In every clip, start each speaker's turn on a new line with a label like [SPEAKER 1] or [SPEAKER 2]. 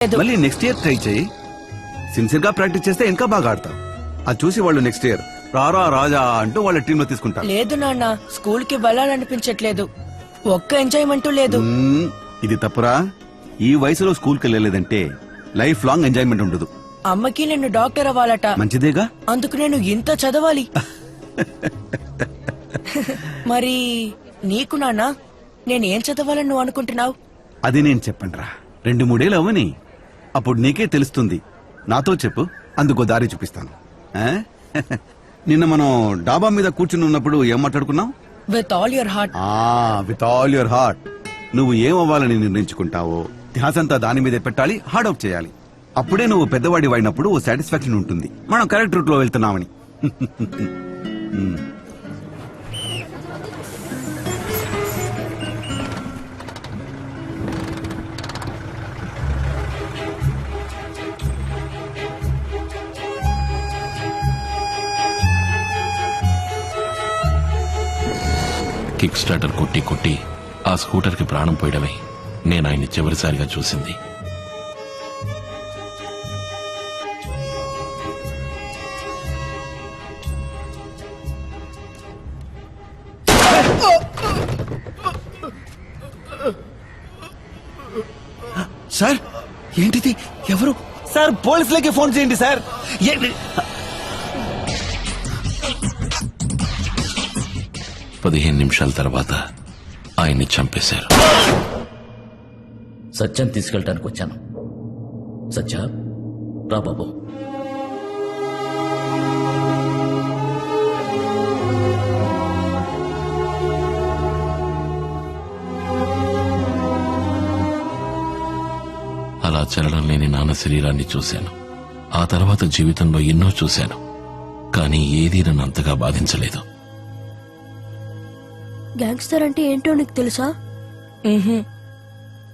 [SPEAKER 1] మళ్ళీ next year try చేయి. Sincere గా ప్రాక్టీస్ చేస్తే ఇంకా బాగా ఆడతావు. అది చూసి వాళ్ళు నెక్స్ట్ ఇయర్ రారా రాజా అంటూ వాళ్ళ టీమ్ లో తీసుకుంటారు.
[SPEAKER 2] లేదు నాన్న, స్కూల్ కి వెళ్ళాలనిపించట్లేదు. ఒక్క ఎంజాయ్మెంట్ లేదు.
[SPEAKER 1] ఇది తప్పురా. ఈ వయసులో స్కూల్ కి వెళ్ళలేదంటే లైఫ్ లాంగ్ ఎంజాయ్మెంట్ ఉండదు.
[SPEAKER 2] అమ్మకి నేను డాక్టర్ అవ్వాలట.
[SPEAKER 1] మంచిదేగా.
[SPEAKER 2] అందుకు నేను ఇంత చదవాలి. మరి నీకు నాన్న, నేనేం చదవాలని నువ్వు అనుకుంటున్నావు?
[SPEAKER 1] అది నేను చెప్పండిరా. 2-3 అవని, అప్పుడు నీకే తెలుస్తుంది. నాతో చెప్పు, అందుకో దారి చూపిస్తాను. నిన్న మనం డాబా మీద కూర్చుని ఉన్నప్పుడు ఏం మాట్లాడుకున్నావు?
[SPEAKER 2] With all your heart.
[SPEAKER 1] With all your heart. నువ్వు ఏం అవ్వాలని నిర్ణయించుకుంటావో ధ్యాసంతా దాని మీదే పెట్టాలి, హార్డ్ వర్క్ చేయాలి. అప్పుడే నువ్వు పెద్దవాడి అయినప్పుడు ఓ సాటిస్ఫాక్షన్ ఉంటుంది, మనం కరెక్ట్ రూట్ లో వెళ్తున్నామని.
[SPEAKER 3] కిక్ స్టార్టర్ కొట్టి కొట్టి ఆ స్కూటర్ కి ప్రాణం పోయడమే నేను ఆయన్ని చివరిసారిగా చూసింది.
[SPEAKER 1] సార్ ఏంటిది? ఎవరు సార్? పోలీసులకి ఫోన్ చేయండి సార్.
[SPEAKER 3] 15 నిమిషాల తర్వాత ఆయన్ని చంపేశారు.
[SPEAKER 4] సత్యం తీసుకెళ్ళటానికి వచ్చాను. సత్య, రా బాబు.
[SPEAKER 3] అలా చలనం లేని నాన్న శరీరాన్ని చూశాను. ఆ తర్వాత జీవితంలో ఎన్నో చూశాను, కానీ ఏదీ నన్ను అంతగా బాధించలేదు.
[SPEAKER 5] గ్యాంగ్స్టర్ అంటే ఏంటో నీకు తెలుసా?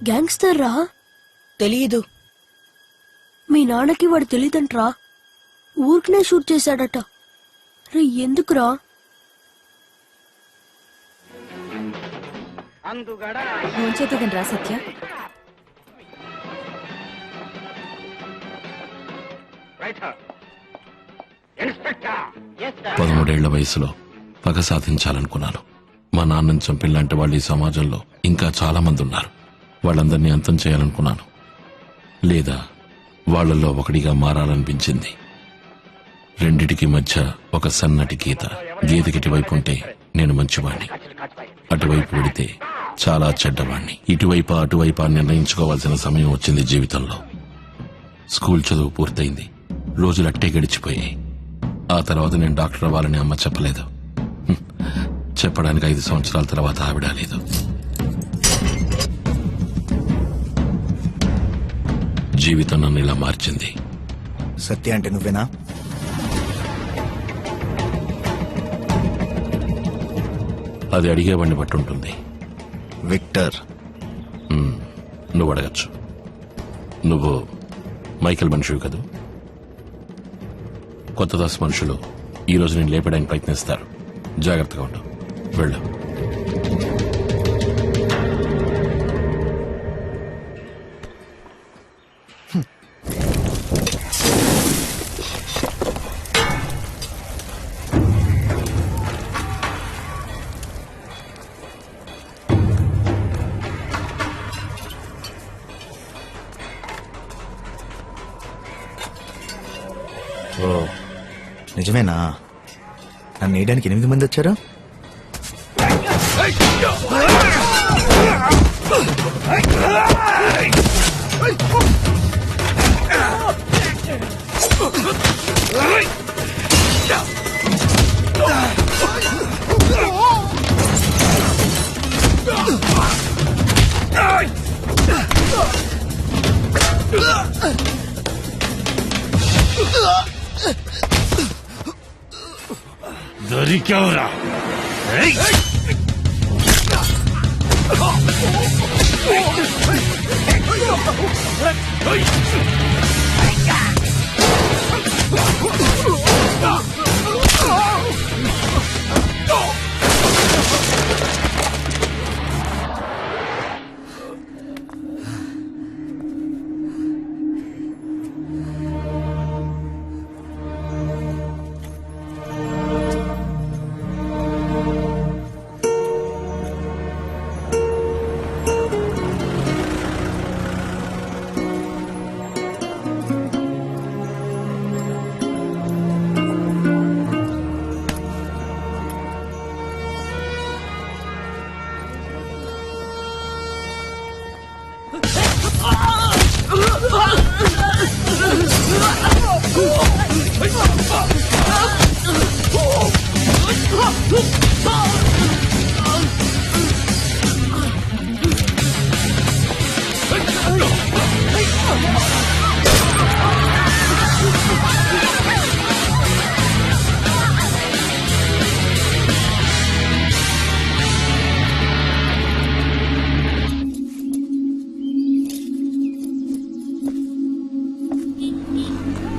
[SPEAKER 5] గ్యాంగ్స్టర్ రా.
[SPEAKER 2] తెలీదు.
[SPEAKER 5] మీ నాన్నకి వాడు తెలీదంట్రా. ఊరికనే షూట్ చేశాడట. రే ఎందుకురా?
[SPEAKER 6] రా సత్య.
[SPEAKER 3] 13 వయసులో పగ సాధించాలనుకున్నాను. మా నాన్నని చంపిల్లాంటి వాళ్ళు ఈ సమాజంలో ఇంకా చాలా మంది ఉన్నారు. వాళ్ళందరినీ అంతం చేయాలనుకున్నాను, లేదా వాళ్లలో ఒకడిగా మారాలనిపించింది. రెండిటికి మధ్య ఒక సన్నటి గీత. గీతకిటి వైపు ఉంటే నేను మంచివాణ్ణి, అటువైపు వెడితే చాలా చెడ్డవాణ్ణి. ఇటువైపు అటువైపు నిర్ణయించుకోవాల్సిన సమయం వచ్చింది జీవితంలో. స్కూల్ చదువు పూర్తయింది. రోజులు అట్టే గడిచిపోయాయి. ఆ తర్వాత నేను డాక్టర్ అవ్వాలని అమ్మ చెప్పలేదు. చెప్పడానికి 5 సంవత్సరాల తర్వాత ఆవిడ లేదు. జీవితం నన్ను ఇలా మార్చింది.
[SPEAKER 7] సత్య అంటే నువ్వేనా?
[SPEAKER 3] అది అడిగేవాడిని బట్టి ఉంటుంది.
[SPEAKER 7] విక్టర్.
[SPEAKER 3] నువ్వు అడగచ్చు. నువ్వు మైకేల్ మనిషివి కదూ. కొత్త దాస్ మనుషులు ఈ రోజు నేను లేపడానికి ప్రయత్నిస్తారు. జాగ్రత్తగా ఉండు. వెళ్ళు.
[SPEAKER 7] ఓ నిజమేనా? నన్ను వేయడానికి 8 మంది వచ్చారు.
[SPEAKER 8] దొరికావురా.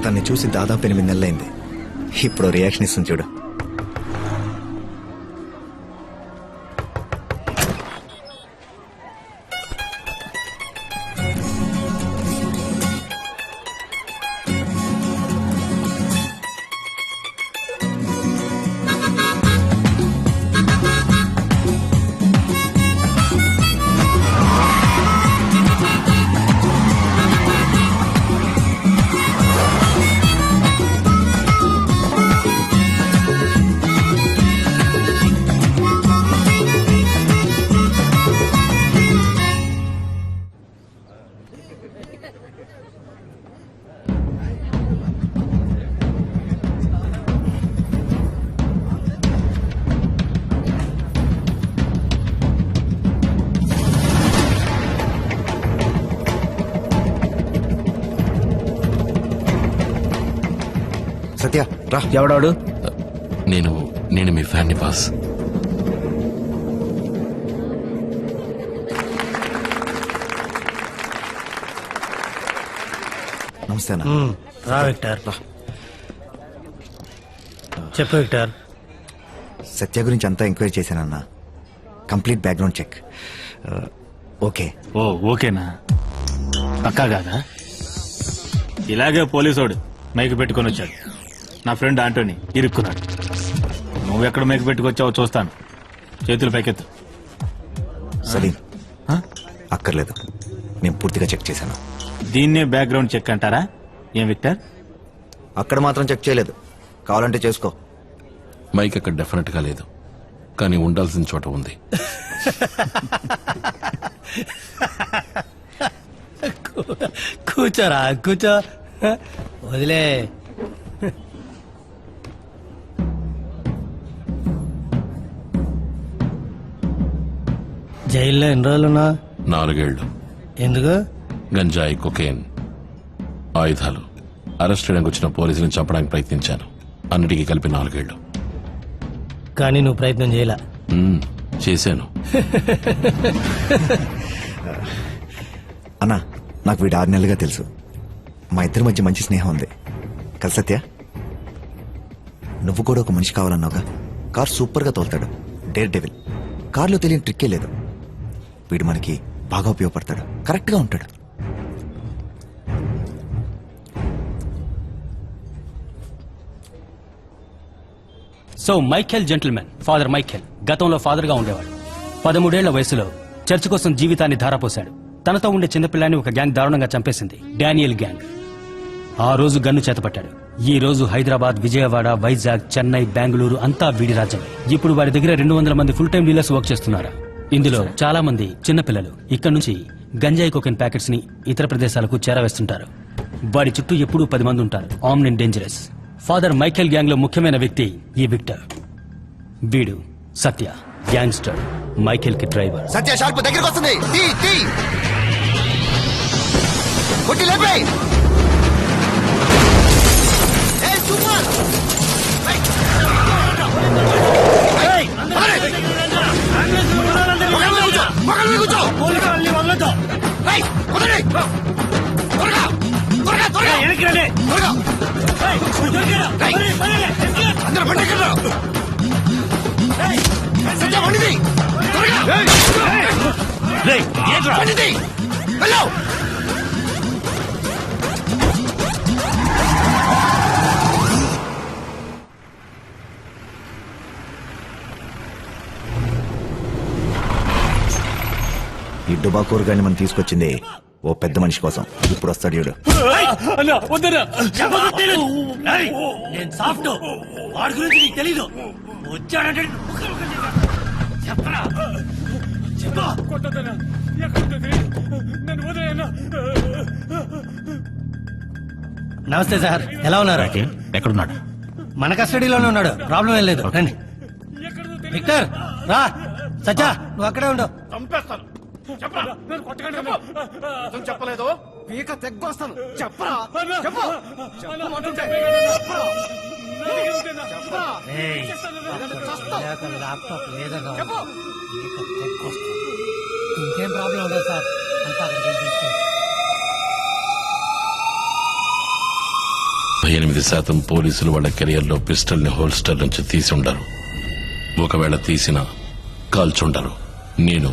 [SPEAKER 7] తన్ని చూసి దాదాపు 8 నెలలైంది. ఇప్పుడు రియాక్షన్ ఇస్తుంది చూడు. సత్య రా.
[SPEAKER 9] ఎవడాడు?
[SPEAKER 3] నేను నేను మీ ఫ్యాన్ని బాస్.
[SPEAKER 7] నమస్తే అన్న.
[SPEAKER 9] రా విక్టర్. చెప్పు విక్టర్.
[SPEAKER 7] సత్య గురించి అంతా ఎంక్వైరీ చేశానన్నా. Complete background check. ఓకే.
[SPEAKER 8] ఓ ఓకేనా? పక్కా కాదా? ఇలాగే పోలీసోడు మైకు పెట్టుకొని వచ్చాడు. నా ఫ్రెండ్ ఆంటోనీ ఇరుక్కున్నాడు. నువ్వెక్కడ మైకు పెట్టుకొచ్చావో చూస్తాను. చేతులు పైకెత్తు.
[SPEAKER 7] సలీం
[SPEAKER 8] ఆ?
[SPEAKER 7] అక్కర్లేదు, నేను పూర్తిగా చెక్ చేశాను.
[SPEAKER 8] దీన్నే బ్యాక్గ్రౌండ్ చెక్ అంటారా? ఏం విక్టర్?
[SPEAKER 7] అక్కడ మాత్రం చెక్ చేయలేదు, కావాలంటే చేసుకో.
[SPEAKER 3] మైక్ అక్కడ డెఫినెట్ గా లేదు, కానీ ఉండాల్సిన చోట ఉంది.
[SPEAKER 9] కూర్చోరా కూర్చో. వదిలే. జైల్లో ఎన్ని రోజులున్నా?
[SPEAKER 3] 4 ఏళ్లు.
[SPEAKER 9] ఎందుకు?
[SPEAKER 3] గంజాయి, కొకేన్, ఆయుధాలు అరెస్ట్ చేయడానికి వచ్చిన పోలీసులను చంపడానికి ప్రయత్నించాను. అన్నిటికీ కలిపి 4 ఏళ్లు.
[SPEAKER 9] కానీ నువ్వు ప్రయత్నం చేయలే.
[SPEAKER 3] చేశాను.
[SPEAKER 7] అన్నా, నాకు వీడు 6 నెలలుగా తెలుసు. మా ఇద్దరి మధ్య మంచి స్నేహం ఉంది కదా సత్య? నువ్వు కూడా ఒక మనిషి కావాలన్నావుగా. కార్ సూపర్గా తోలుతాడు, డేర్ డెవిల్. కార్లో తెలియని ట్రిక్కే లేదు. వీడు మనకి బాగా ఉపయోగపడతాడు, కరెక్ట్గా ఉంటాడు.
[SPEAKER 10] So Michael gentlemen, father Michael గతంలో ఫాదర్ గా ఉండేవాడు. 13 ఏళ్ల వయసులో చర్చ్ కోసం జీవితాన్ని ధారపోశాడు. తనతో ఉండే చిన్నపిల్లాన్ని ఒక గ్యాంగ్ దారుణంగా చంపేసింది, డానియల్ గ్యాంగ్. ఆ రోజు గన్ను చేతపట్టాడు. ఈ రోజు హైదరాబాద్, విజయవాడ, వైజాగ్, చెన్నై, బెంగళూరు అంతా వీడి రాజ్యమే. ఇప్పుడు వారి దగ్గర 200 మంది ఫుల్ టైం డీలర్స్ వర్క్ చేస్తున్నారు. ఇందులో చాలా మంది చిన్నపిల్లలు. ఇక్కడ నుంచి గంజాయి కోకెన్ ప్యాకెట్స్ ని ఇతర ప్రదేశాలకు చేరవేస్తుంటారు. వాడి చుట్టూ ఎప్పుడూ 10 మంది ఉంటారు, armed and dangerous. Father Michael gang లో ముఖ్యమైన వ్యక్తి ఈ విక్టర్. వీడు సత్య, గ్యాంగ్స్టర్, మైఖేల్ కి డ్రైవర్.
[SPEAKER 7] సత్య షార్ప్ దగ్గరికి వస్తుంది. కొట్టి లేపే. సూపర్. ఈ డుబాకూర్ గాని మనం తీసుకొచ్చింది ఓ పెద్ద మనిషి కోసం. ఇప్పుడు వస్తాడు చూడు.
[SPEAKER 9] నేను సాఫ్ట్, వాడి గురించి నీకు తెలీదు. వచ్చాడంటే చెప్పరా? నమస్తే సార్, ఎలా ఉన్నారు?
[SPEAKER 8] ఎక్కడున్నాడు?
[SPEAKER 9] మన కస్టడీలోనే ఉన్నాడు, ప్రాబ్లం ఏం లేదు. రండి. విక్టర్ రా. సచ్చా నువ్వు అక్కడే ఉండు.
[SPEAKER 1] చెప్పలేదు పీక తెగ్గొస్తాను చెప్పరా
[SPEAKER 9] ఏయ్, లేక ల్యాప్టాప్ లేదగా. ఇక తెక్కొస్తా. ఇంకేం ప్రాబ్లం ఉండదు సార్, అంతా అక్కడికి వెళ్ళి తీసుకోండి.
[SPEAKER 3] 8% పోలీసులు వాళ్ళ కెరియర్లో పిస్టల్ ని హోల్స్టర్ నుంచి తీసి ఉండరు. ఒకవేళ తీసినా కాల్చుండరు. నేను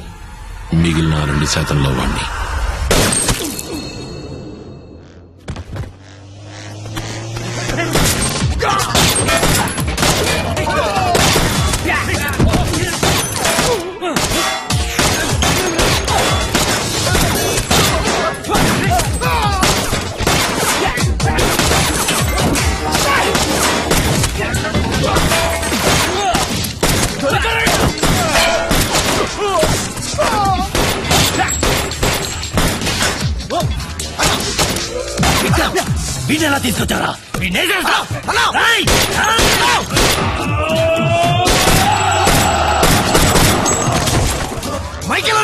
[SPEAKER 3] మిగిలిన 2%లో వాణ్ణి.
[SPEAKER 9] వీడెలా తీసుకొచ్చారా? మైకేల్